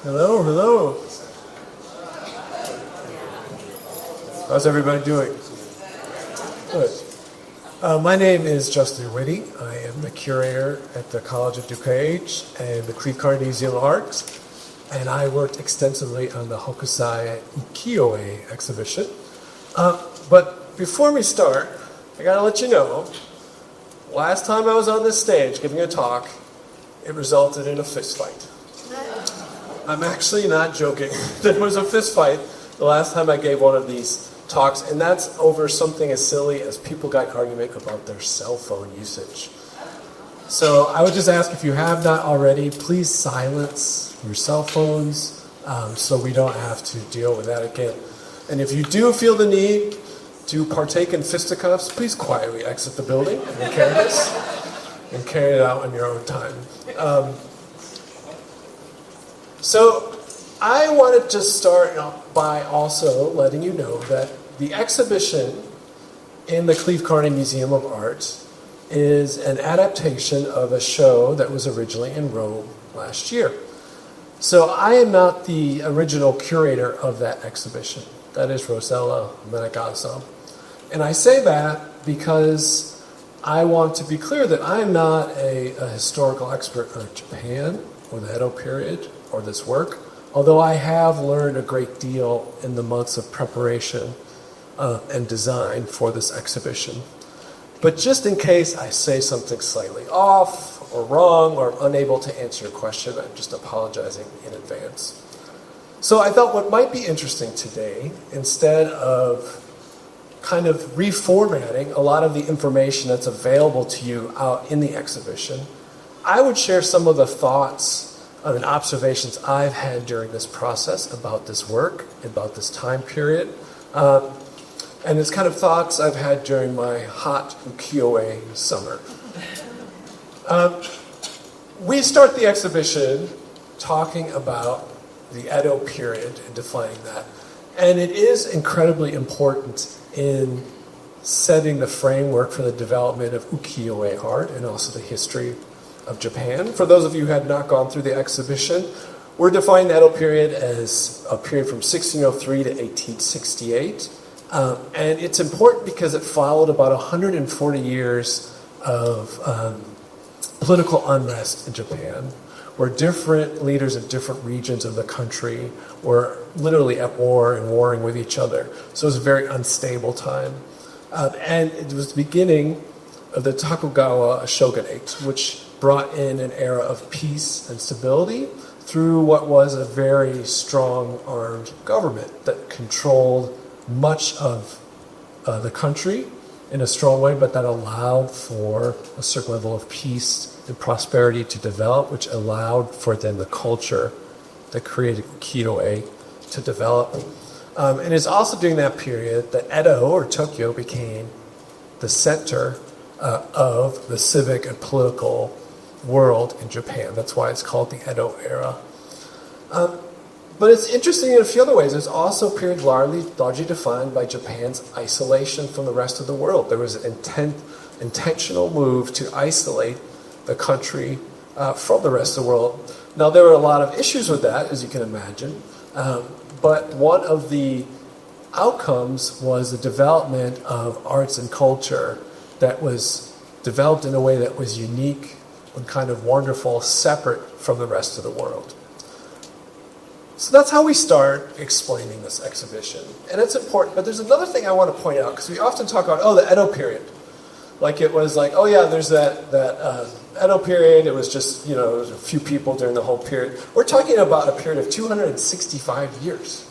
Hello, hello. How's everybody doing? Good. My name is Justin Witte. I am the curator at the College of DuPage and the Cleve Carney Museum of Art, and I worked extensively on the Hokusai Ukiyo-e exhibition. But before we start, I gotta let you know, last time I was on this stage giving a talk, it resulted in a fist fight. I'm actually not joking. There was a fist fight the last time I gave one of these talks, and that's over something as silly as people got arguing about their cell phone usage. So I would just ask, if you have not already, please silence your cell phones so we don't have to deal with that again. And if you do feel the need to partake in fisticuffs, please quietly exit the building and carry this and carry it out on your own time. So I wanted to start by also letting you know that the exhibition in the Cleve Carney Museum of Art is an adaptation of a show that was originally in Rome last year. So I am not the original curator of that exhibition. That is Rosella Menegazzo. And I say that because I want to be clear that I am not a historical expert on Japan or the Edo period or this work, although I have learned a great deal in the months of preparation and design for this exhibition. But just in case I say something slightly off or wrong or unable to answer your question, I'm just apologizing in advance. So I thought what might be interesting today, instead of kind of reformatting a lot of the information that's available to you out in the exhibition, I would share some of the thoughts and observations I've had during this process about this work, about this time period, and it's kind of thoughts I've had during my hot ukiyo-e summer. We start the exhibition talking about the Edo period and defining that. And it is incredibly important in setting the framework for the development of ukiyo-e art and also the history of Japan. For those of you who had not gone through the exhibition, we're defining the Edo period as a period from 1603 to 1868. And it's important because it followed about 140 years of political unrest in Japan, where different leaders in different regions of the country were literally at war and warring with each other. So it was a very unstable time. And it was the beginning of the Tokugawa shogunate, which brought in an era of peace and stability through what was a very strong armed government that controlled much of the country in a strong way, but that allowed for a certain level of peace and prosperity to develop, which allowed for then the culture that created ukiyo-e to develop. And it's also during that period that Edo, or Tokyo, became the center of the civic and political world in Japan. That's why it's called the Edo era. But it's interesting in a few other ways. It's also a period largely defined by Japan's isolation from the rest of the world. There was an intentional move to isolate the country from the rest of the world. Now, there were a lot of issues with that, as you can imagine. But one of the outcomes was the development of arts and culture that was developed in a way that was unique and kind of wonderful, separate from the rest of the world. So that's how we start explaining this exhibition. And it's important, but there's another thing I want to point out, because we often talk about, the Edo period. Like it was like, there's that Edo period, it was just, there was a few people during the whole period. We're talking about a period of 265 years,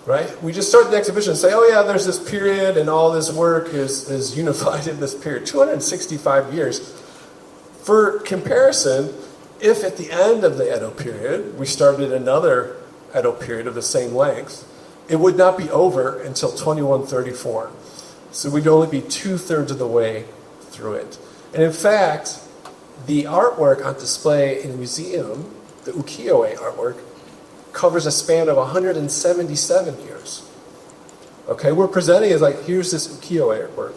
right? We just start the exhibition and say, there's this period and all this work is unified in this period. 265 years. For comparison, if at the end of the Edo period, we started another Edo period of the same length, it would not be over until 2134. So we'd only be 2/3 of the way through it. And in fact, the artwork on display in the museum, the ukiyo-e artwork, covers a span of 177 years. Okay, we're presenting as like, here's this ukiyo-e artwork.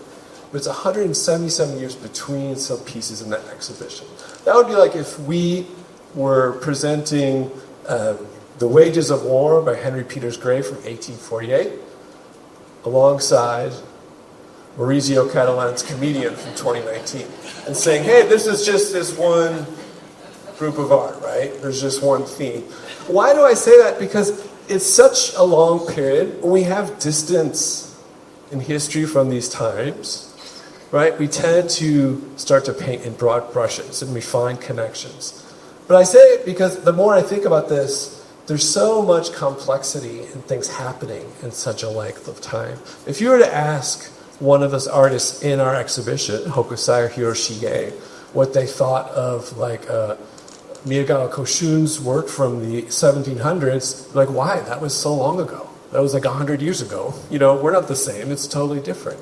but it's 177 years between some pieces in that exhibition. That would be like if we were presenting The Wages of War by Henry Peters Gray from 1848 alongside Maurizio Catalan's Comedian from 2019 and saying, hey, this is just this one group of art, right? There's just one theme. Why do I say that? Because it's such a long period. We have distance in history from these times, right? We tend to start to paint in broad brushes and we find connections. But I say it because the more I think about this, there's so much complexity and things happening in such a length of time. If you were to ask one of those artists in our exhibition, Hokusai Ukiyo-e, what they thought of like Miyagawa Koshun's work from the 1700s, like, why? That was so long ago. That was like 100 years ago. You know, we're not the same. It's totally different.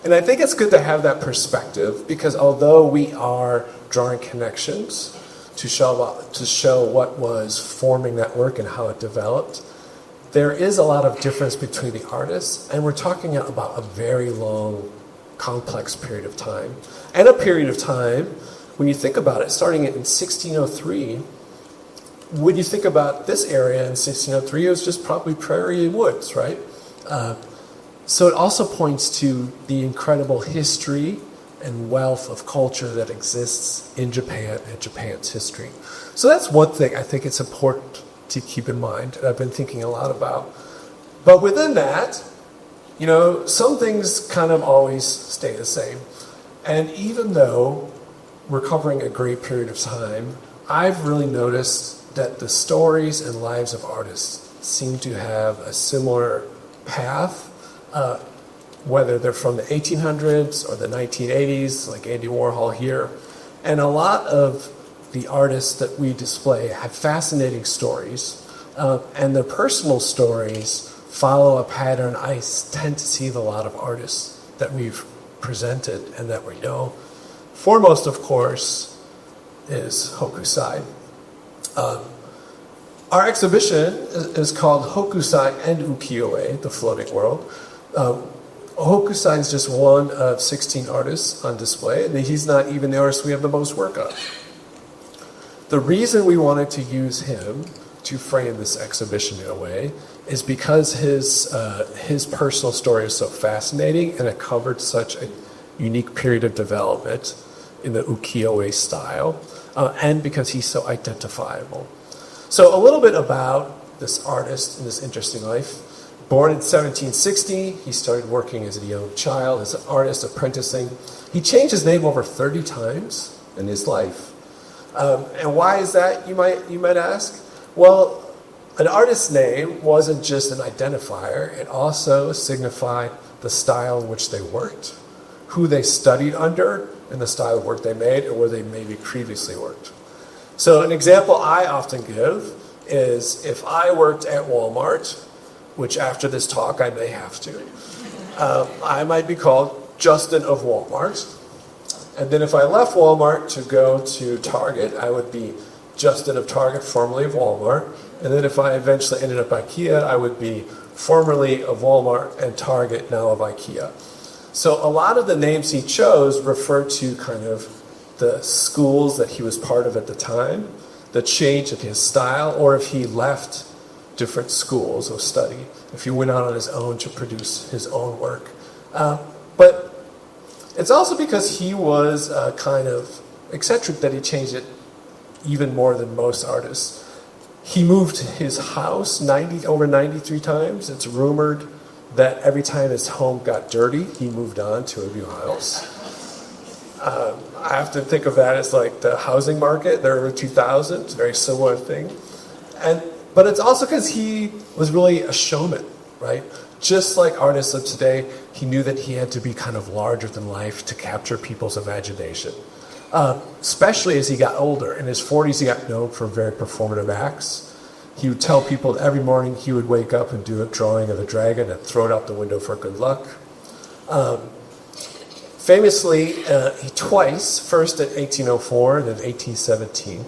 And I think it's good to have that perspective because although we are drawing connections to show what was forming that work and how it developed, there is a lot of difference between the artists, and we're talking about a very long, complex period of time. And a period of time, when you think about it, starting in 1603, when you think about this area in 1603, it was just probably prairie and woods, right? So it also points to the incredible history and wealth of culture that exists in Japan and Japan's history. So that's one thing I think it's important to keep in mind, and I've been thinking a lot about. But within that, you know, some things kind of always stay the same. And even though we're covering a great period of time, I've really noticed that the stories and lives of artists seem to have a similar path, whether they're from the 1800s or the 1980s, like Andy Warhol here. And a lot of the artists that we display have fascinating stories, and their personal stories follow a pattern I tend to see with a lot of artists that we've presented and that we know. Foremost, of course, is Hokusai. Our exhibition is called Hokusai and Ukiyo-e, The Floating World. Hokusai is just one of 16 artists on display, and he's not even the artist we have the most work of. The reason we wanted to use him to frame this exhibition in a way is because his personal story is so fascinating and it covered such a unique period of development in the ukiyo-e style, and because he's so identifiable. So a little bit about this artist and this interesting life. Born in 1760, he started working as a young child, as an artist, apprenticing. He changed his name over 30 times in his life. And why is that, you might ask? Well, an artist's name wasn't just an identifier. It also signified the style in which they worked, who they studied under, and the style of work they made, or where they maybe previously worked. So an example I often give is if I worked at Walmart, which after this talk I may have to, I might be called Justin of Walmart. And then if I left Walmart to go to Target, I would be Justin of Target, formerly of Walmart. And then if I eventually ended up IKEA, I would be formerly of Walmart and Target, now of IKEA. So a lot of the names he chose refer to kind of the schools that he was part of at the time, the change in his style, or if he left different schools of study, if he went out on his own to produce his own work. But it's also because he was kind of eccentric that he changed it even more than most artists. He moved his house over 93 times. It's rumored that every time his home got dirty, he moved on to a new house. I have to think of that as like the housing market, the early 2000s, very similar thing. But it's also because he was really a showman, right? Just like artists of today, he knew that he had to be kind of larger than life to capture people's imagination. Especially as he got older. In his 40s, he got known for very performative acts. He would tell people that every morning he would wake up and do a drawing of a dragon and throw it out the window for good luck. Famously, he twice, first in 1804 and then 1817,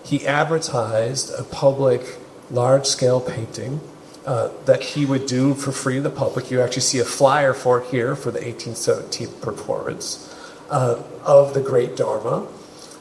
he advertised a public large-scale painting that he would do for free to the public. You actually see a flyer for it here for the 1817 performance of the Great Dharma.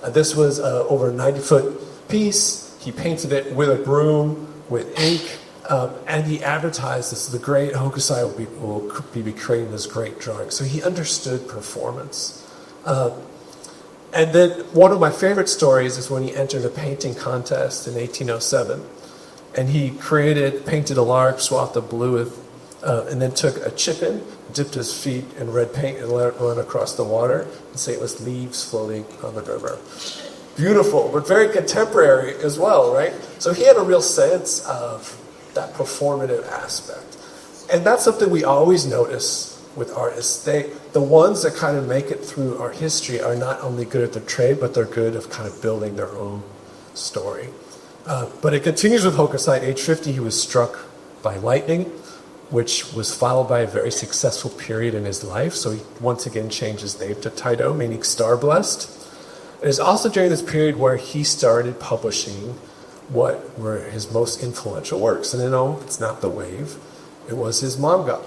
This was over a 90-foot piece. He painted it with a broom, with ink, and he advertised this. The great Hokusai will be creating this great drawing. So he understood performance. And then one of my favorite stories is when he entered a painting contest in 1807. And he painted a large swath of blue, and then took a chicken, dipped his feet in red paint, and let it run across the water, and say it was leaves floating on the river. Beautiful, but very contemporary as well, right? So he had a real sense of that performative aspect. And that's something we always notice with artists. The ones that kind of make it through our history are not only good at their trade, but they're good at kind of building their own story. But it continues with Hokusai. At age 50, he was struck by lightning, which was followed by a very successful period in his life. So he once again changed his name to Taido, meaning star-blessed. It is also during this period where he started publishing what were his most influential works. And no, it's not the wave. It was his manga.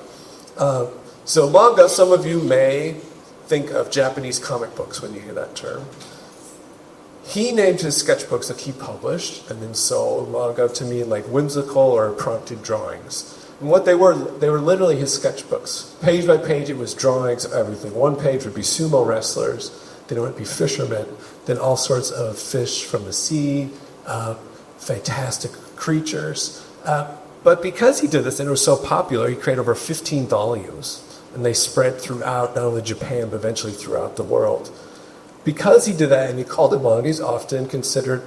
So manga, some of you may think of Japanese comic books when you hear that term. He named his sketchbooks that he published and then sold manga to mean like whimsical or prompted drawings. And what they were literally his sketchbooks. Page by page, it was drawings of everything. One page would be sumo wrestlers, then it would be fishermen, then all sorts of fish from the sea, fantastic creatures. But because he did this and it was so popular, he created over 15 volumes. And they spread throughout, not only Japan, but eventually throughout the world. Because he did that and he called it manga, he's often considered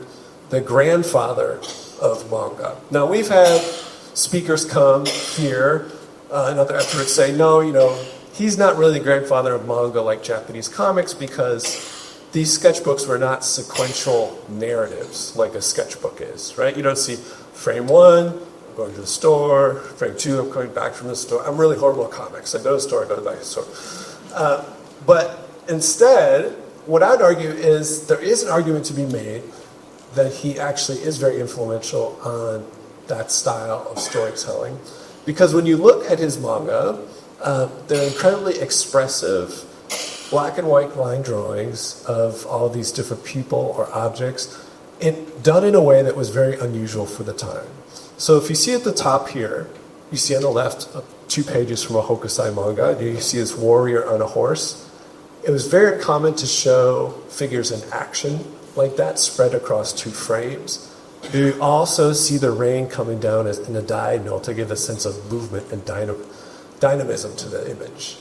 the grandfather of manga. Now, we've had speakers come here and other experts say, no, he's not really the grandfather of manga like Japanese comics because these sketchbooks were not sequential narratives like a sketchbook is, right? You don't see frame 1, I'm going to the store, frame 2, I'm coming back from the store. I'm really horrible at comics. I go to the store, I go back to the store. But instead, what I'd argue is there is an argument to be made that he actually is very influential on that style of storytelling. Because when you look at his manga, they're incredibly expressive, black and white line drawings of all these different people or objects, done in a way that was very unusual for the time. So if you see at the top here, you see on the left 2 pages from a Hokusai manga, and you see this warrior on a horse. It was very common to show figures in action like that spread across 2 frames. You also see the rain coming down in a diagonal to give a sense of movement and dynamism to the image.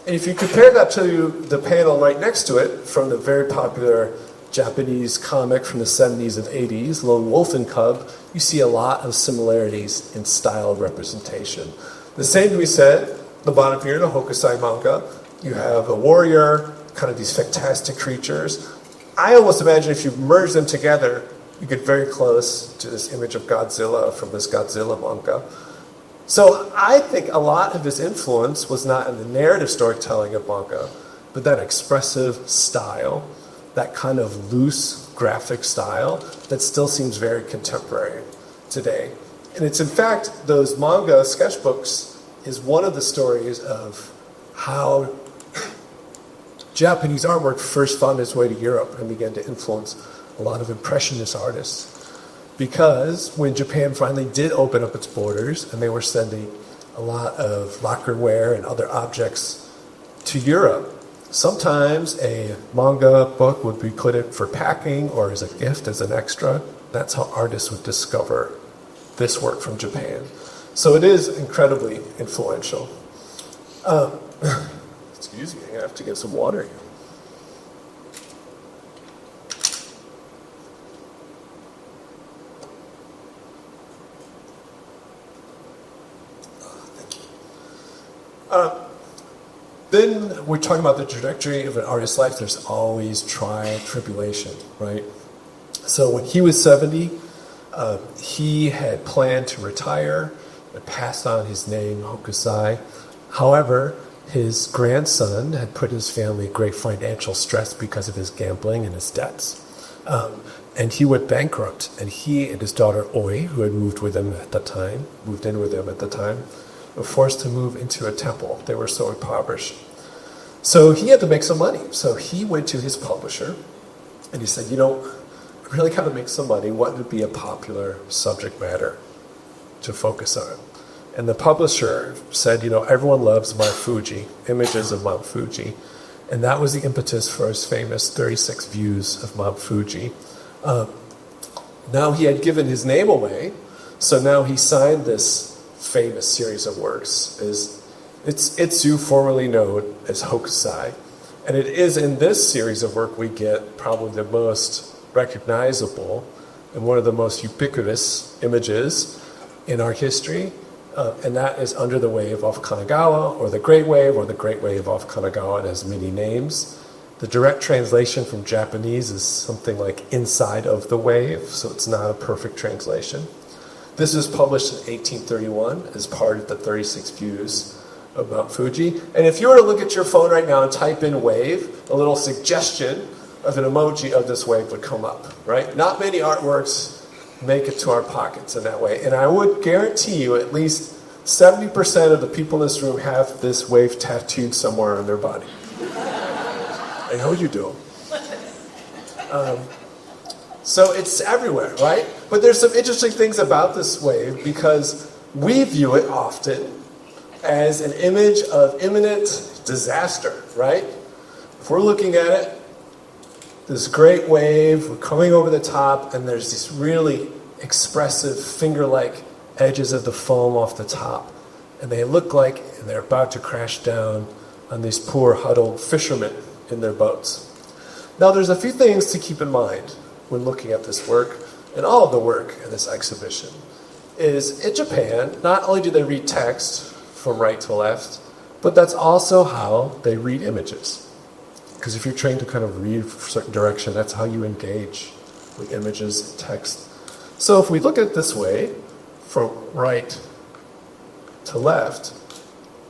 And if you compare that to the panel right next to it from the very popular Japanese comic from the 70s and 80s, Lone Wolf and Cub, you see a lot of similarities in style of representation. The same can be said, the bottom here in a Hokusai manga, you have a warrior, kind of these fantastic creatures. I almost imagine if you merge them together, you get very close to this image of Godzilla from this Godzilla manga. So I think a lot of his influence was not in the narrative storytelling of manga, but that expressive style, that kind of loose graphic style that still seems very contemporary today. And it's in fact, those manga sketchbooks is one of the stories of how Japanese artwork first found its way to Europe and began to influence a lot of impressionist artists. Because when Japan finally did open up its borders and they were sending a lot of lacquerware and other objects to Europe, sometimes a manga book would be put in for packing or as a gift, as an extra. That's how artists would discover this work from Japan. So it is incredibly influential. Excuse me, I have to get some water here. Then we're talking about the trajectory of an artist's life. There's always trial, tribulation, right? So when he was 70, he had planned to retire and passed on his name, Hokusai. However, his grandson had put his family in great financial stress because of his gambling and his debts. And he went bankrupt, and he and his daughter Oi, who had moved in with him at the time, were forced to move into a temple. They were so impoverished. So he had to make some money. So he went to his publisher, and he said, I really got to make some money. What would be a popular subject matter to focus on? And the publisher said, everyone loves Mount Fuji, images of Mount Fuji. And that was the impetus for his famous 36 views of Mount Fuji. Now he had given his name away, so now he signed this famous series of works. It's Itsu, formerly known as Hokusai. And it is in this series of work we get probably the most recognizable and one of the most ubiquitous images in our history. And that is Under the Wave off Kanagawa, or the Great Wave off Kanagawa. It has many names. The direct translation from Japanese is something like Inside of the Wave, so it's not a perfect translation. This was published in 1831 as part of the 36 views of Mount Fuji. And if you were to look at your phone right now and type in wave, a little suggestion of an emoji of this wave would come up, right? Not many artworks make it to our pockets in that way. And I would guarantee you at least 70% of the people in this room have this wave tattooed somewhere on their body. I know you do. So it's everywhere, right? But there's some interesting things about this wave because we view it often as an image of imminent disaster, right? If we're looking at it, this great wave, we're coming over the top, and there's these really expressive finger-like edges of the foam off the top. And they look like they're about to crash down on these poor huddled fishermen in their boats. Now there's a few things to keep in mind when looking at this work, and all of the work in this exhibition, is in Japan, not only do they read text from right to left, but that's also how they read images. Because if you're trained to kind of read a certain direction, that's how you engage with images and text. So if we look at it this way, from right to left,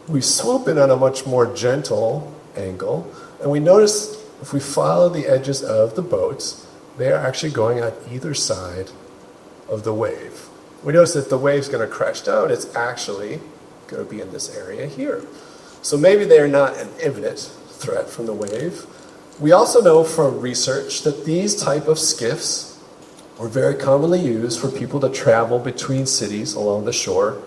we swoop in on a much more gentle angle, and we notice if we follow the edges of the boats, they are actually going on either side of the wave. We notice that the wave's going to crash down, it's actually going to be in this area here. So maybe they are not an imminent threat from the wave. We also know from research that these type of skiffs were very commonly used for people to travel between cities along the shore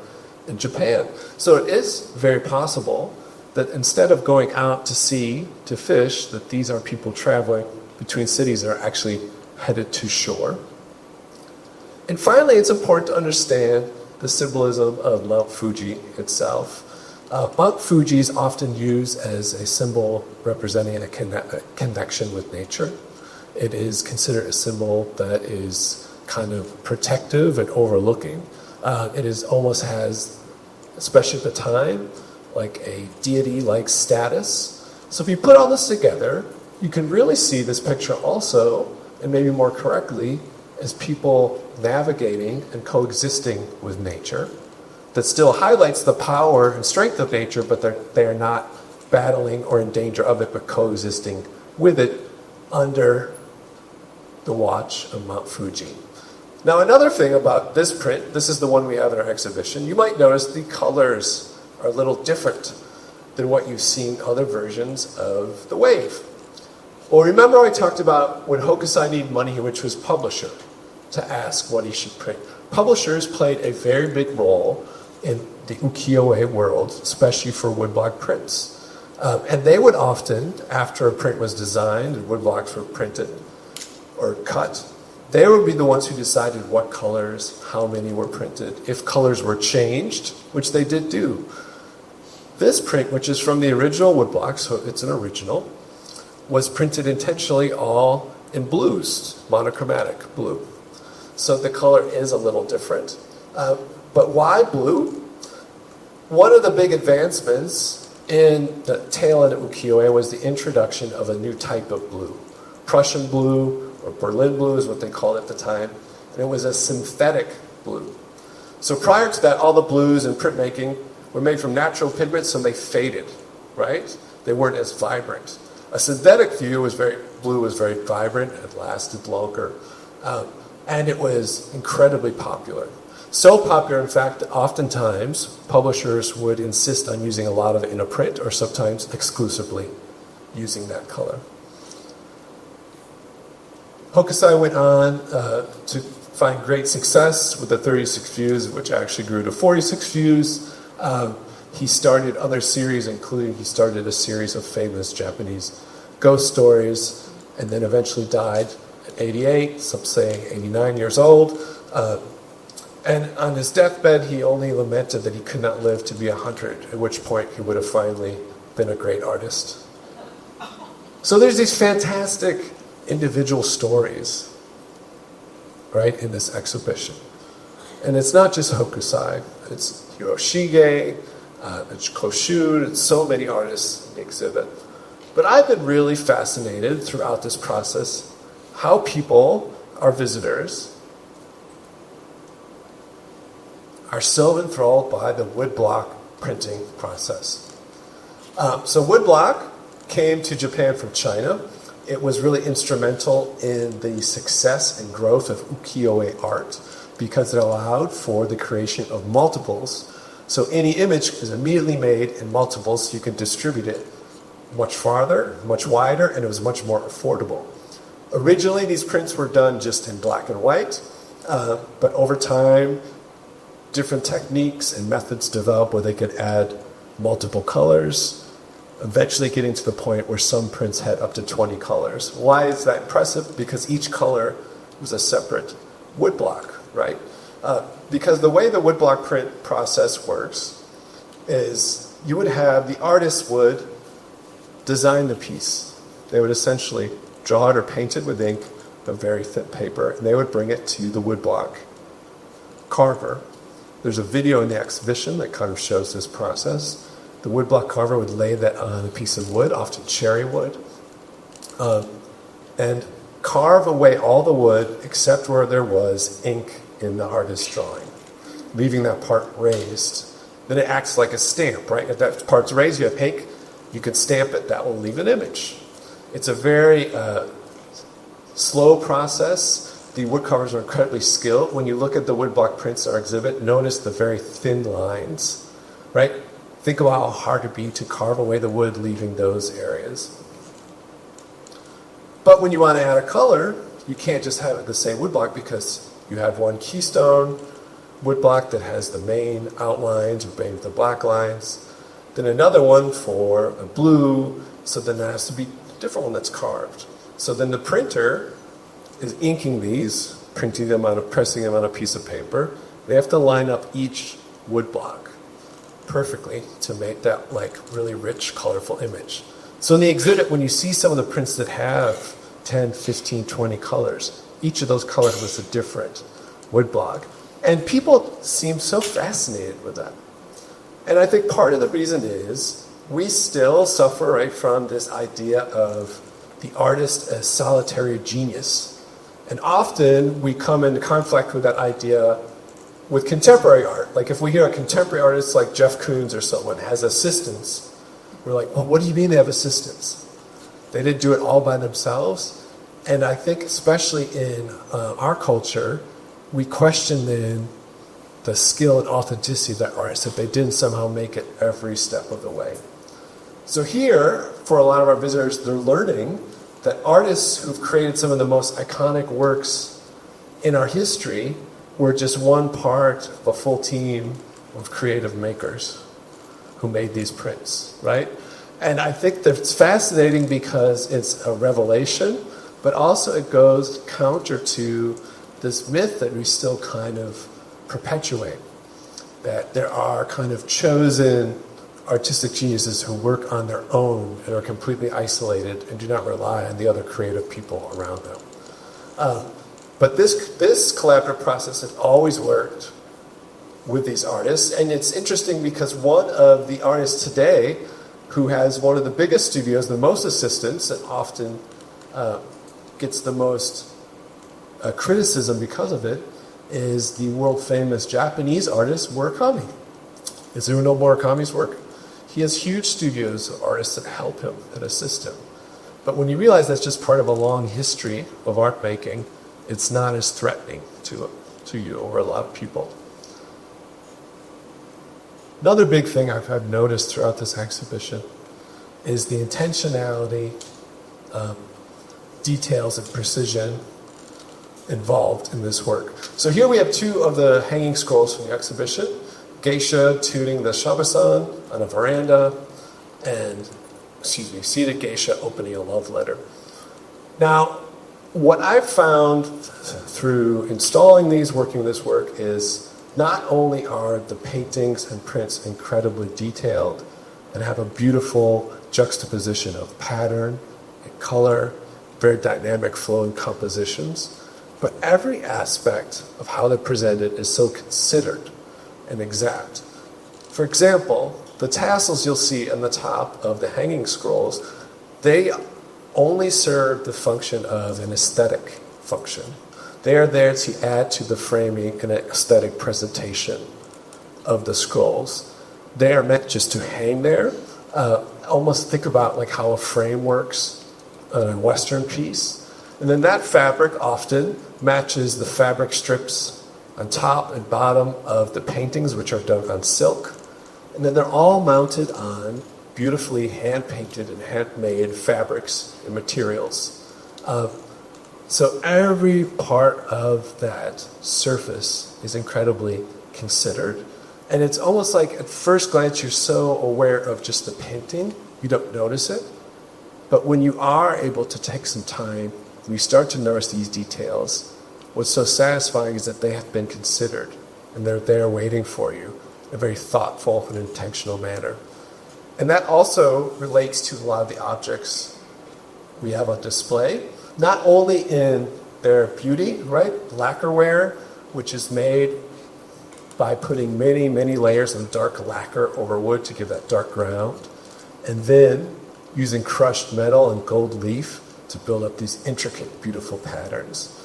in Japan. So it is very possible that instead of going out to sea to fish, that these are people traveling between cities that are actually headed to shore. And finally, it's important to understand the symbolism of Mount Fuji itself. Mount Fuji is often used as a symbol representing a connection with nature. It is considered a symbol that is kind of protective and overlooking. It is almost has, especially at the time, like a deity-like status. So if you put all this together, you can really see this picture also, and maybe more correctly, as people navigating and coexisting with nature. That still highlights the power and strength of nature, but they are not battling or in danger of it, but coexisting with it under the watch of Mount Fuji. Now, another thing about this print, this is the one we have in our exhibition, you might notice the colors are a little different than what you've seen in other versions of the wave. Well, remember I talked about when Hokusai needed money, which was publisher, to ask what he should print. Publishers played a very big role in the ukiyo-e world, especially for woodblock prints. And they would often, after a print was designed and woodblocks were printed or cut, they would be the ones who decided what colors, how many were printed, if colors were changed, which they did do. This print, which is from the original woodblock, so it's an original, was printed intentionally all in blues, monochromatic blue. So the color is a little different. But why blue? One of the big advancements in the tail end of ukiyo-e was the introduction of a new type of blue. Prussian blue, or Berlin blue is what they called it at the time. And it was a synthetic blue. So prior to that, all the blues in printmaking were made from natural pigments, so they faded, right? They weren't as vibrant. A synthetic view was very blue was very vibrant, it lasted longer, and it was incredibly popular. So popular, in fact, oftentimes publishers would insist on using a lot of it in a print, or sometimes exclusively using that color. Hokusai went on to find great success with the 36 views, which actually grew to 46 views. He started other series, including he started a series of famous Japanese ghost stories, and then eventually died at 88, some saying 89 years old. And on his deathbed, he only lamented that he could not live to be 100, at which point he would have finally been a great artist. So there's these fantastic individual stories, right, in this exhibition. And it's not just Hokusai, it's Hiroshige, it's Koshu, it's so many artists in the exhibit. But I've been really fascinated throughout this process how people, our visitors, are so enthralled by the woodblock printing process. So woodblock came to Japan from China. It was really instrumental in the success and growth of ukiyo-e art because it allowed for the creation of multiples. So any image is immediately made in multiples, so you can distribute it much farther, much wider, and it was much more affordable. Originally, these prints were done just in black and white, but over time, different techniques and methods developed where they could add multiple colors, eventually getting to the point where some prints had up to 20 colors. Why is that impressive? Because each color was a separate woodblock, right? Because the way the woodblock print process works is you would have, the artist would design the piece. They would essentially draw it or paint it with ink, a very thin paper, and they would bring it to the woodblock carver. There's a video in the exhibition that kind of shows this process. The woodblock carver would lay that on a piece of wood, often cherry wood, and carve away all the wood except where there was ink in the artist's drawing, leaving that part raised. Then it acts like a stamp, right? If that part's raised, you have ink, you can stamp it, that will leave an image. It's a very slow process. The woodcarvers are incredibly skilled. When you look at the woodblock prints in our exhibit, notice the very thin lines, right? Think about how hard it'd be to carve away the wood, leaving those areas. But when you want to add a color, you can't just have it the same woodblock because you have one keystone woodblock that has the main outlines, or maybe the black lines, then another one for a blue, so then there has to be a different one that's carved. So then the printer is inking these, pressing them on a piece of paper. They have to line up each woodblock perfectly to make that like really rich, colorful image. So in the exhibit, when you see some of the prints that have 10, 15, 20 colors, each of those colors was a different woodblock. And people seem so fascinated with that. And I think part of the reason is we still suffer right from this idea of the artist as solitary genius. And often we come into conflict with that idea with contemporary art. Like if we hear a contemporary artist like Jeff Koons or someone has assistants, we're like, oh, what do you mean they have assistants? They didn't do it all by themselves. And I think especially in our culture, we question then the skill and authenticity of that artist if they didn't somehow make it every step of the way. So here, for a lot of our visitors, they're learning that artists who've created some of the most iconic works in our history were just one part of a full team of creative makers who made these prints, right? And I think that it's fascinating because it's a revelation, but also it goes counter to this myth that we still kind of perpetuate, that there are kind of chosen artistic geniuses who work on their own and are completely isolated and do not rely on the other creative people around them. But this collaborative process has always worked with these artists, and it's interesting because one of the artists today who has one of the biggest studios, the most assistants, and often gets the most criticism because of it, is the world-famous Japanese artist Murakami. Is anyone know Murakami's work? He has huge studios of artists that help him and assist him. But when you realize that's just part of a long history of art making, it's not as threatening to you or a lot of people. Another big thing I've noticed throughout this exhibition is the intentionality, details, and precision involved in this work. So here we have two of the hanging scrolls from the exhibition. Geisha tuning the shabusan on a veranda, and, seated geisha opening a love letter. Now, what I've found through installing these, working this work, is not only are the paintings and prints incredibly detailed and have a beautiful juxtaposition of pattern and color, very dynamic flowing compositions, but every aspect of how they're presented is so considered and exact. For example, the tassels you'll see on the top of the hanging scrolls, they only serve the function of an aesthetic function. They are there to add to the framing and aesthetic presentation of the scrolls. They are meant just to hang there. Almost think about like how a frame works on a Western piece. And then that fabric often matches the fabric strips on top and bottom of the paintings, which are done on silk. And then they're all mounted on beautifully hand-painted and handmade fabrics and materials. So every part of that surface is incredibly considered. And it's almost like at first glance you're so aware of just the painting, you don't notice it. But when you are able to take some time, you start to notice these details. What's so satisfying is that they have been considered, and they're there waiting for you in a very thoughtful and intentional manner. And that also relates to a lot of the objects we have on display, not only in their beauty, right? Lacquerware, which is made by putting many, many layers of dark lacquer over wood to give that dark ground, and then using crushed metal and gold leaf to build up these intricate, beautiful patterns.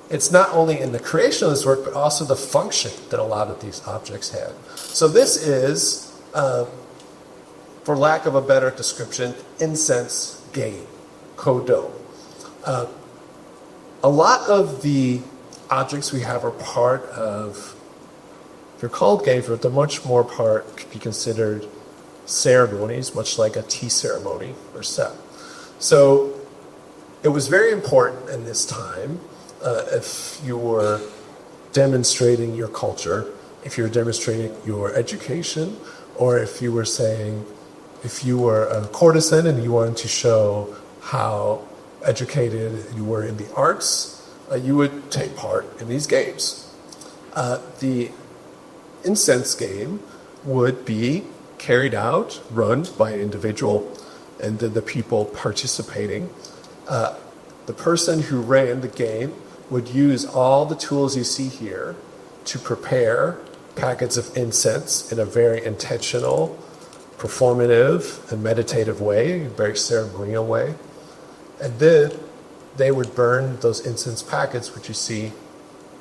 It's not only in the creation of this work, but also the function that a lot of these objects had. So this is, for lack of a better description, incense game, kodo. A lot of the objects we have are part of, if they're called game, but they're much more part, could be considered ceremonies, much like a tea ceremony or set. So it was very important in this time, if you were demonstrating your culture, if you were demonstrating your education, or if you were saying, if you were a courtesan and you wanted to show how educated you were in the arts, you would take part in these games. The incense game would be carried out, run by an individual, and then the people participating. The person who ran the game would use all the tools you see here to prepare packets of incense in a very intentional, performative, and meditative way, a very ceremonial way. And then they would burn those incense packets, which you see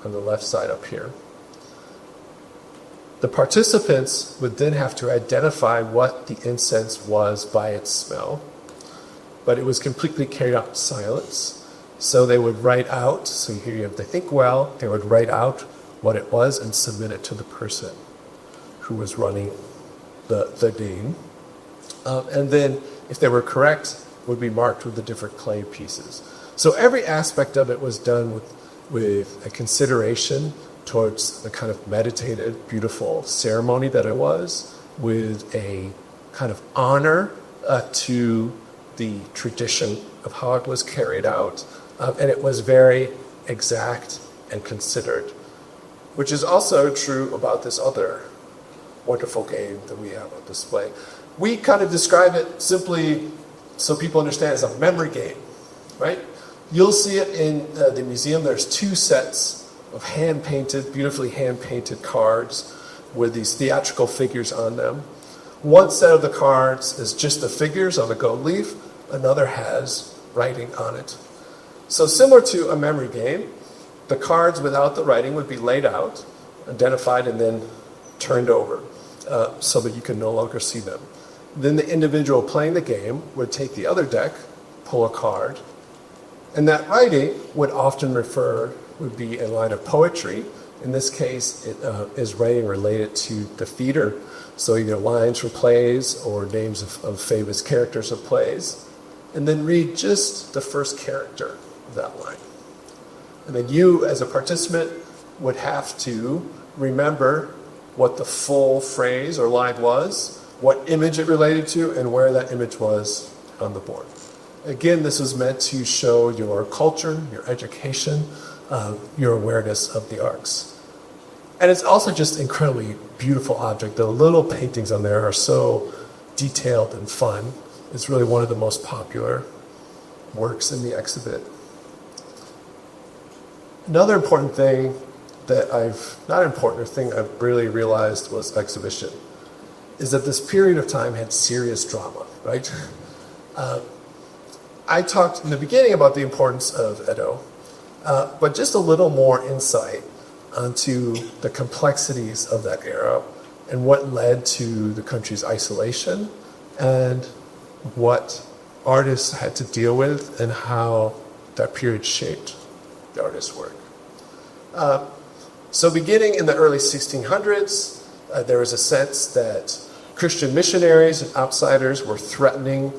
on the left side up here. The participants would then have to identify what the incense was by its smell, but it was completely carried out in silence. So they would write out, so here you have the think well, they would write out what it was and submit it to the person who was running the game. And then if they were correct, would be marked with the different clay pieces. So every aspect of it was done with a consideration towards the kind of meditative, beautiful ceremony that it was, with a kind of honor to the tradition of how it was carried out. And it was very exact and considered, which is also true about this other wonderful game that we have on display. We kind of describe it simply so people understand as a memory game, right? You'll see it in the museum. There's two sets of hand-painted, beautifully hand-painted cards with these theatrical figures on them. One set of the cards is just the figures on the gold leaf. Another has writing on it. So similar to a memory game, the cards without the writing would be laid out, identified, and then turned over so that you can no longer see them. Then the individual playing the game would take the other deck, pull a card. And that writing would be a line of poetry. In this case, it is writing related to the theater. So either lines from plays or names of famous characters of plays. And then read just the first character of that line. And then you, as a participant, would have to remember what the full phrase or line was, what image it related to, and where that image was on the board. Again, this was meant to show your culture, your education, your awareness of the arts. And it's also just an incredibly beautiful object. The little paintings on there are so detailed and fun. It's really one of the most popular works in the exhibit. Another important thing I've really realized was exhibition, is that this period of time had serious drama, right? I talked in the beginning about the importance of Edo, but just a little more insight onto the complexities of that era and what led to the country's isolation and what artists had to deal with and how that period shaped the artist's work. So beginning in the early 1600s, there was a sense that Christian missionaries and outsiders were threatening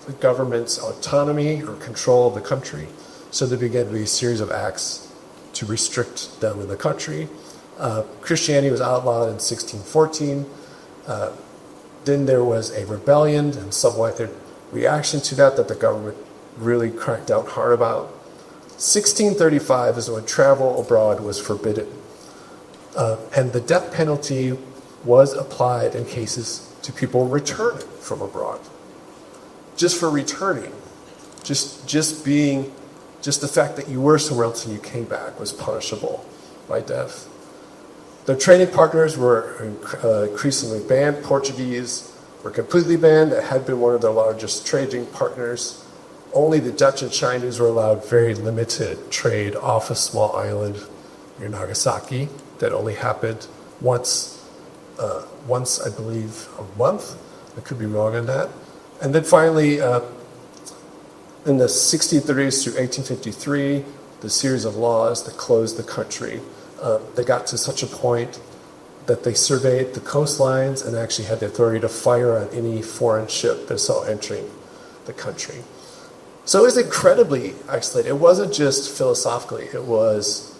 the government's autonomy or control of the country. So there began to be a series of acts to restrict them in the country. Christianity was outlawed in 1614. Then there was a rebellion and somewhat a reaction to that the government really cracked down hard about. 1635 is when travel abroad was forbidden. And the death penalty was applied in cases to people returning from abroad. Just for returning. Just the fact that you were somewhere else and you came back was punishable by death. Their trading partners were increasingly banned. Portuguese were completely banned. It had been one of their largest trading partners. Only the Dutch and Chinese were allowed very limited trade off a small island near Nagasaki that only happened once, I believe, a month. I could be wrong on that. And then finally, in the 1630s through 1853, the series of laws that closed the country, they got to such a point that they surveyed the coastlines and actually had the authority to fire on any foreign ship they saw entering the country. So it was incredibly isolated. It wasn't just philosophically, it was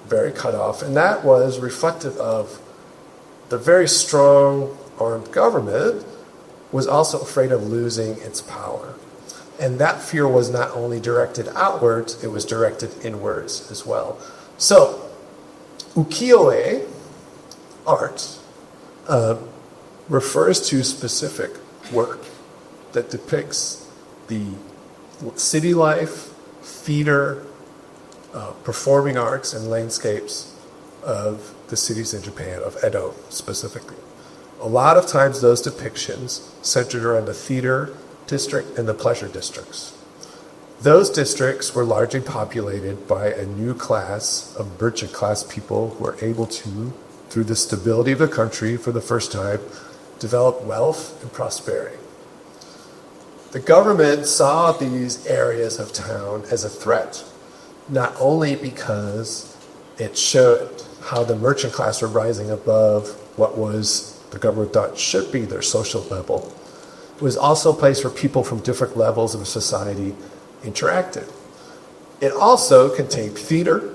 very cut off. And that was reflective of the very strong armed government was also afraid of losing its power. And that fear was not only directed outwards, it was directed inwards as well. So, ukiyo-e art refers to specific work that depicts the city life, theater, performing arts, and landscapes of the cities in Japan, of Edo specifically. A lot of times those depictions centered around the theater district and the pleasure districts. Those districts were largely populated by a new class of merchant class people who were able to, through the stability of the country for the first time, develop wealth and prosperity. The government saw these areas of town as a threat, not only because it showed how the merchant class were rising above what was the government thought should be their social level. It was also a place where people from different levels of society interacted. It also contained theater,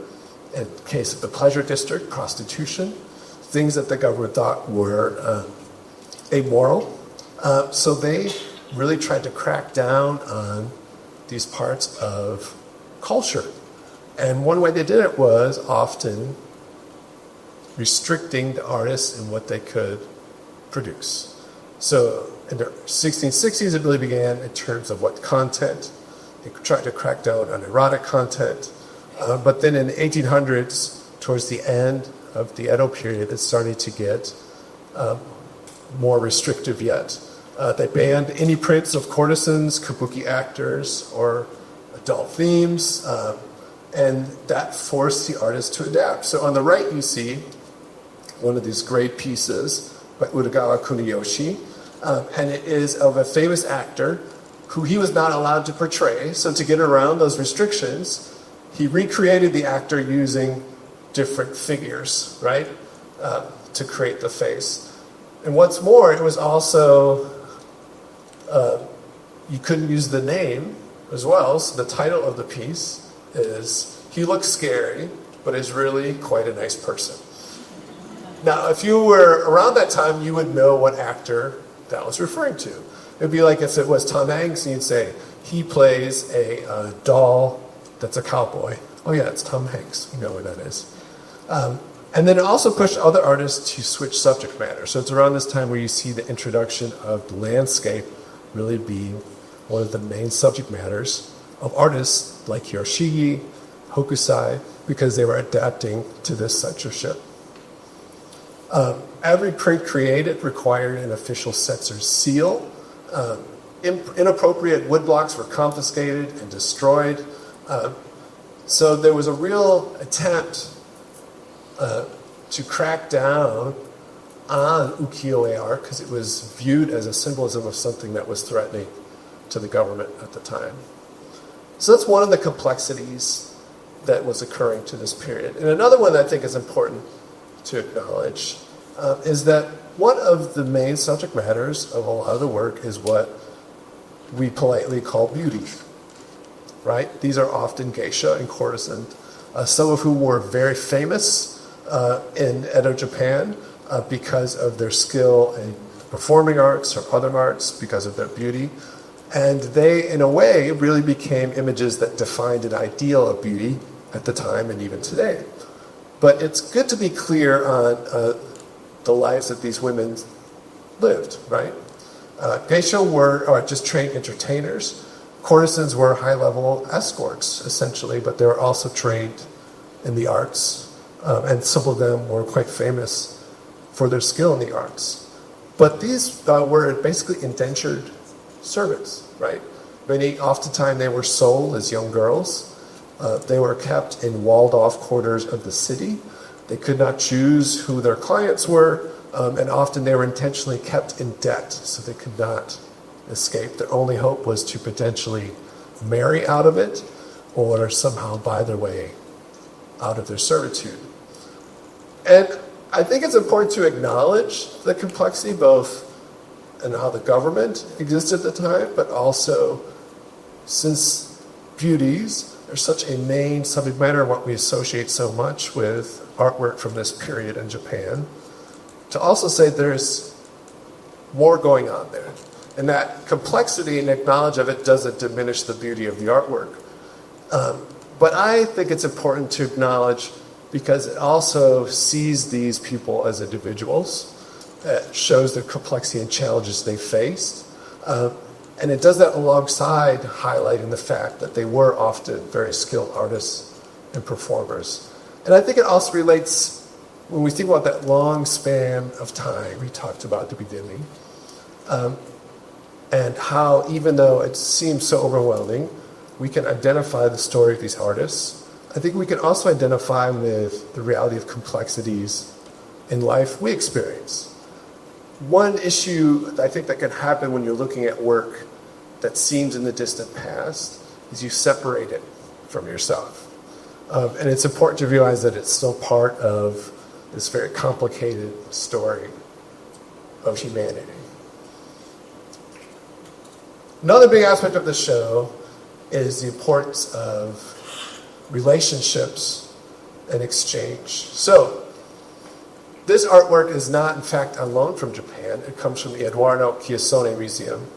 in the case of the pleasure district, prostitution, things that the government thought were amoral. So they really tried to crack down on these parts of culture. And one way they did it was often restricting the artists in what they could produce. So in the 1660s, it really began in terms of what content. They tried to crack down on erotic content. But then in the 1800s, towards the end of the Edo period, it started to get more restrictive yet. They banned any prints of courtesans, kabuki actors, or adult themes, and that forced the artists to adapt. So on the right, you see one of these great pieces by Utagawa Kuniyoshi, and it is of a famous actor who he was not allowed to portray. So to get around those restrictions, he recreated the actor using different figures, right, to create the face. And what's more, it was also, you couldn't use the name as well. So the title of the piece is, He Looks Scary, but is really quite a nice person. Now, if you were around that time, you would know what actor that was referring to. It would be like if it was Tom Hanks, and you'd say, he plays a doll that's a cowboy. Oh yeah, it's Tom Hanks. You know what that is. And then it also pushed other artists to switch subject matter. So it's around this time where you see the introduction of the landscape really being one of the main subject matters of artists like Hiroshige, Hokusai, because they were adapting to this censorship. Every print created required an official censor's seal. Inappropriate woodblocks were confiscated and destroyed. So there was a real attempt to crack down on ukiyo-e art because it was viewed as a symbolism of something that was threatening to the government at the time. So that's one of the complexities that was occurring to this period. And another one that I think is important to acknowledge is that one of the main subject matters of a lot of the work is what we politely call beauty, right? These are often geisha and courtesan, some of whom were very famous in Edo Japan because of their skill in performing arts or other arts, because of their beauty. And they, in a way, really became images that defined an ideal of beauty at the time and even today. But it's good to be clear on the lives that these women lived, right? Geisha were just trained entertainers. Courtesans were high-level escorts, essentially, but they were also trained in the arts. And some of them were quite famous for their skill in the arts. But these were basically indentured servants, right? Oftentimes they were sold as young girls. They were kept in walled-off quarters of the city. They could not choose who their clients were, and often they were intentionally kept in debt, so they could not escape. Their only hope was to potentially marry out of it or somehow buy their way out of their servitude. And I think it's important to acknowledge the complexity both in how the government existed at the time, but also since beauties are such a main subject matter and what we associate so much with artwork from this period in Japan, to also say there's more going on there. And that complexity and acknowledge of it doesn't diminish the beauty of the artwork. But I think it's important to acknowledge because it also sees these people as individuals. It shows the complexity and challenges they faced. And it does that alongside highlighting the fact that they were often very skilled artists and performers. And I think it also relates, when we think about that long span of time we talked about at the beginning, and how even though it seems so overwhelming, we can identify the story of these artists. I think we can also identify with the reality of complexities in life we experience. One issue I think that can happen when you're looking at work that seems in the distant past is you separate it from yourself. And it's important to realize that it's still part of this very complicated story of humanity. Another big aspect of the show is the importance of relationships and exchange. So, this artwork is not, in fact, on loan from Japan. It comes from the Edoardo Chiusone Museum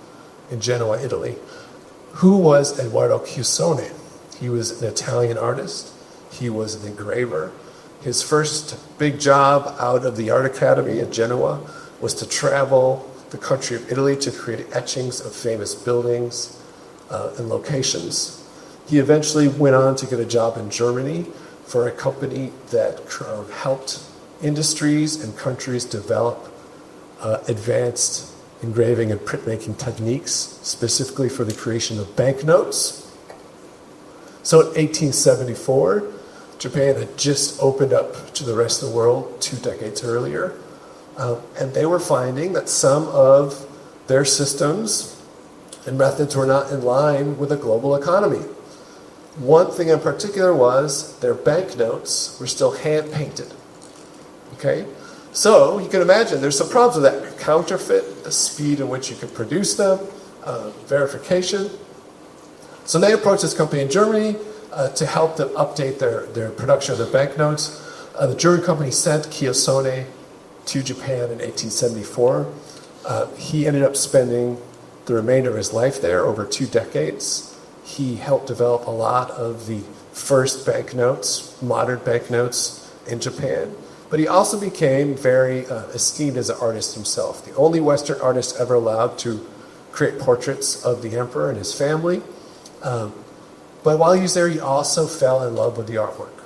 in Genoa, Italy. Who was Edoardo Chiusone? He was an Italian artist. He was an engraver. His first big job out of the Art Academy in Genoa was to travel the country of Italy to create etchings of famous buildings and locations. He eventually went on to get a job in Germany for a company that helped industries and countries develop advanced engraving and printmaking techniques, specifically for the creation of banknotes. So in 1874, Japan had just opened up to the rest of the world 2 decades earlier, and they were finding that some of their systems and methods were not in line with a global economy. One thing in particular was their banknotes were still hand-painted. Okay? So you can imagine there's some problems with that. Counterfeit, the speed in which you could produce them, verification. So they approached this company in Germany to help them update their production of their banknotes. The German company sent Ukiyo-e to Japan in 1874. He ended up spending the remainder of his life there, over 2 decades. He helped develop a lot of the first banknotes, modern banknotes in Japan. But he also became very esteemed as an artist himself. The only Western artist ever allowed to create portraits of the emperor and his family. But while he was there, he also fell in love with the artwork.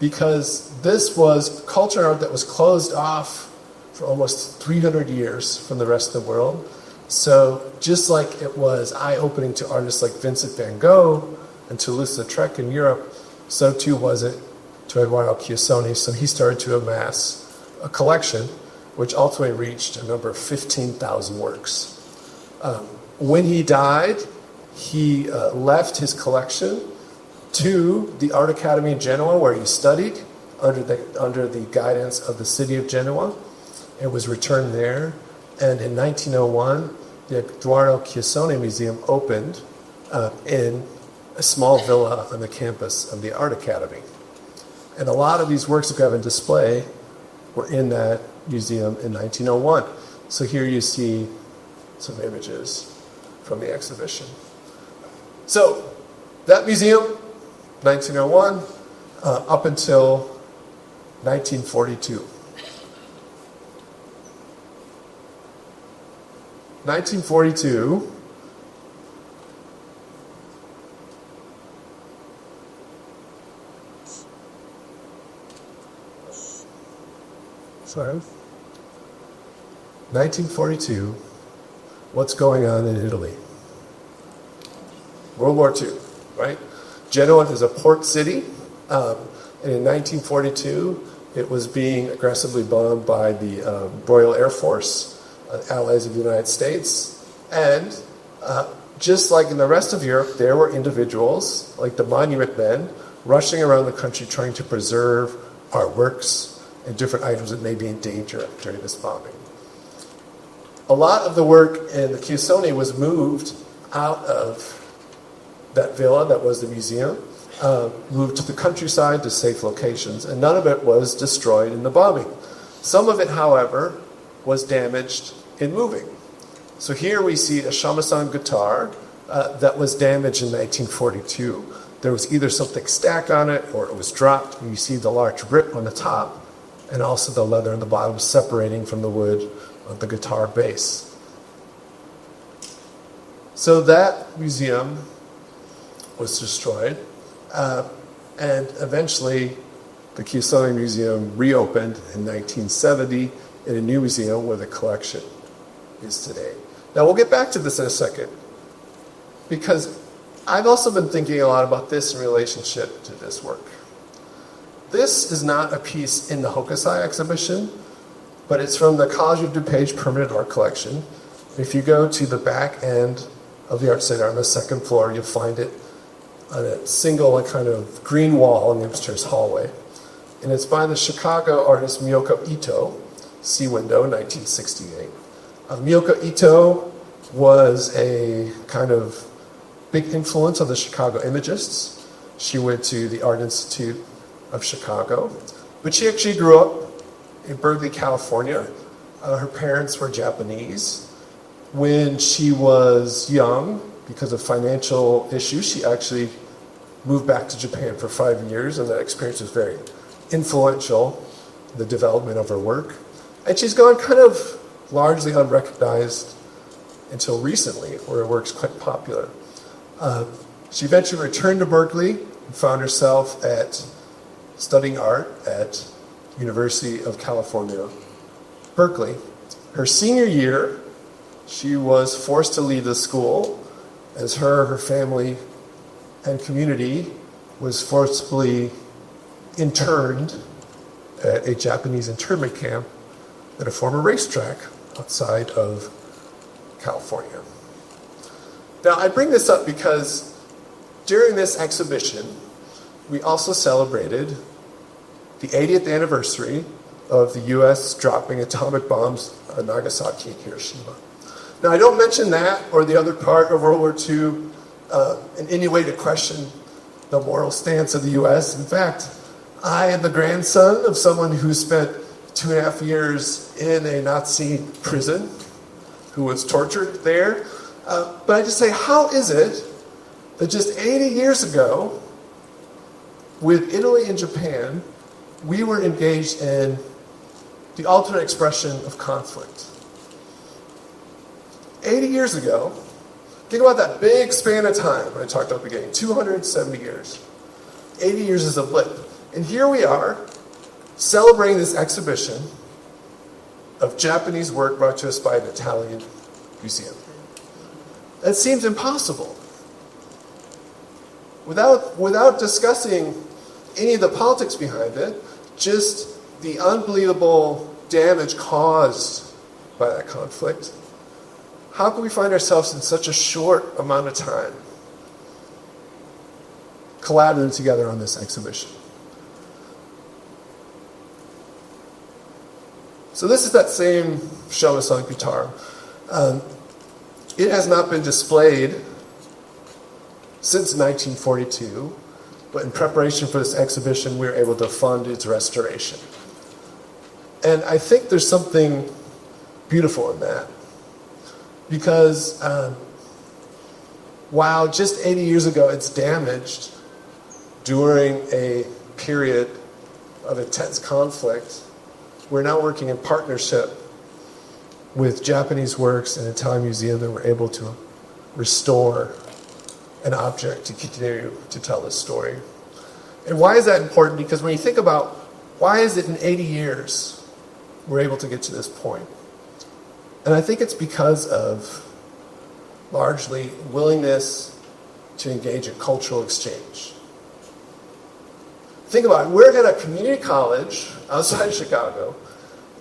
Because this was culture and art that was closed off for almost 300 years from the rest of the world. So just like it was eye-opening to artists like Vincent van Gogh and Toulouse-Lautrec in Europe, so too was it to Eduardo Ukiyo-e. So he started to amass a collection which ultimately reached a number of 15,000 works. When he died, he left his collection to the Art Academy in Genoa, where he studied under the guidance of the city of Genoa. It was returned there. And in 1901, the Eduardo Ukiyo-e Museum opened in a small villa on the campus of the Art Academy. And a lot of these works that we have in display were in that museum in 1901. So here you see some images from the exhibition. So that museum, 1901, up until 1942. 1942, sorry, 1942, what's going on in Italy? World War II, right? Genoa is a port city, and in 1942, it was being aggressively bombed by the Royal Air Force, allies of the United States, and just like in the rest of Europe, there were individuals, like the monument men, rushing around the country trying to preserve artworks and different items that may be in danger during this bombing. A lot of the work in the Ukiyo-e was moved out of that villa that was the museum, moved to the countryside to safe locations, and none of it was destroyed in the bombing. Some of it, however, was damaged in moving. So here we see a shamisen guitar that was damaged in 1942. There was either something stacked on it or it was dropped, and you see the large rip on the top and also the leather on the bottom separating from the wood of the guitar base. So that museum was destroyed, and eventually the Ukiyo-e Museum reopened in 1970 in a new museum where the collection is today. Now we'll get back to this in a second, because I've also been thinking a lot about this in relationship to this work. This is not a piece in the Hokusai exhibition, but it's from the College of DuPage Permanent Art Collection. If you go to the back end of the Art Center on the second floor, you'll find it on a single kind of green wall in the upstairs hallway. And it's by the Chicago artist Miyoko Ito, Sea Window, 1968. Miyoko Ito was a kind of big influence on the Chicago Imagists. She went to the Art Institute of Chicago, but she actually grew up in Berkeley, California. Her parents were Japanese. When she was young, because of financial issues, she actually moved back to Japan for 5 years, and that experience was very influential in the development of her work. And she's gone kind of largely unrecognized until recently, where her work's quite popular. She eventually returned to Berkeley and found herself studying art at University of California, Berkeley. Her senior year, she was forced to leave the school as her family, and community was forcibly interned at a Japanese internment camp at a former racetrack outside of California. Now, I bring this up because during this exhibition, we also celebrated the 80th anniversary of the U.S. dropping atomic bombs on Nagasaki and Hiroshima. Now, I don't mention that or the other part of World War II in any way to question the moral stance of the U.S. In fact, I am the grandson of someone who spent 2.5 years in a Nazi prison, who was tortured there. But I just say, how is it that just 80 years ago, with Italy and Japan, we were engaged in the ultimate expression of conflict? 80 years ago, think about that big span of time I talked about at the beginning, 270 years. 80 years is a blip. And here we are, celebrating this exhibition of Japanese work brought to us by an Italian museum. That seems impossible. Without discussing any of the politics behind it, just the unbelievable damage caused by that conflict, how can we find ourselves in such a short amount of time collaborating together on this exhibition? So this is that same Showa-san guitar. It has not been displayed since 1942, but in preparation for this exhibition, we were able to fund its restoration. And I think there's something beautiful in that. Because while just 80 years ago it's damaged during a period of intense conflict, we're now working in partnership with Japanese Works and Italian Museum, and we're able to restore an object to continue to tell this story. And why is that important? Because when you think about why is it in 80 years we're able to get to this point? And I think it's because of largely willingness to engage in cultural exchange. Think about it. We're at a community college outside of Chicago.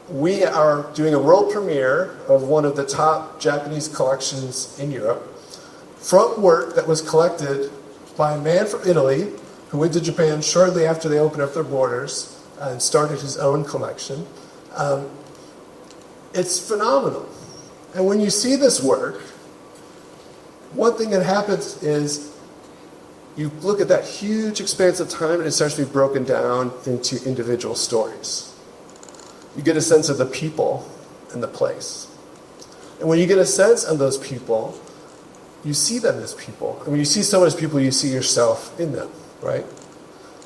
We are doing a world premiere of one of the top Japanese collections in Europe from work that was collected by a man from Italy who went to Japan shortly after they opened up their borders and started his own collection. It's phenomenal. And when you see this work, one thing that happens is you look at that huge expanse of time and it starts to be broken down into individual stories. You get a sense of the people and the place. And when you get a sense of those people, you see them as people. And when you see someone as people, you see yourself in them, right?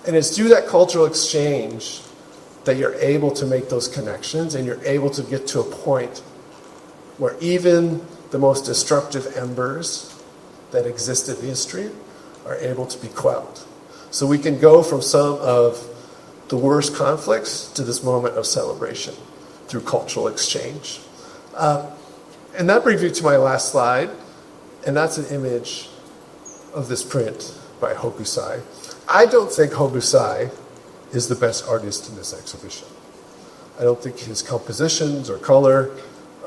And it's through that cultural exchange that you're able to make those connections and you're able to get to a point where even the most destructive embers that existed in history are able to be quelled. So we can go from some of the worst conflicts to this moment of celebration through cultural exchange. And that brings me to my last slide, and that's an image of this print by Hokusai. I don't think Hokusai is the best artist in this exhibition. I don't think his compositions or color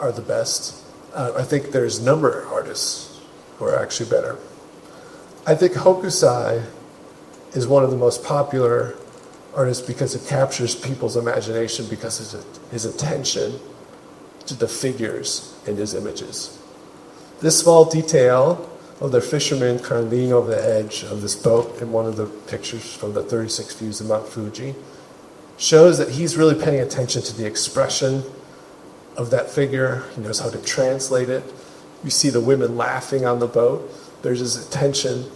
are the best. I think there's a number of artists who are actually better. I think Hokusai is one of the most popular artists because it captures people's imagination because of his attention to the figures in his images. This small detail of the fisherman kind of leaning over the edge of this boat in one of the pictures from the 36 views of Mount Fuji shows that he's really paying attention to the expression of that figure. He knows how to translate it. You see the women laughing on the boat. There's his attention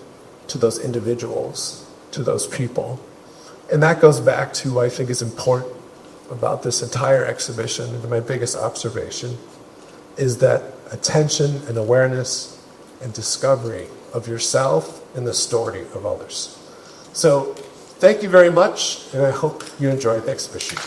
to those individuals, to those people. And that goes back to what I think is important about this entire exhibition, and my biggest observation is that attention and awareness and discovery of yourself and the story of others. So thank you very much, and I hope you enjoyed the exhibition.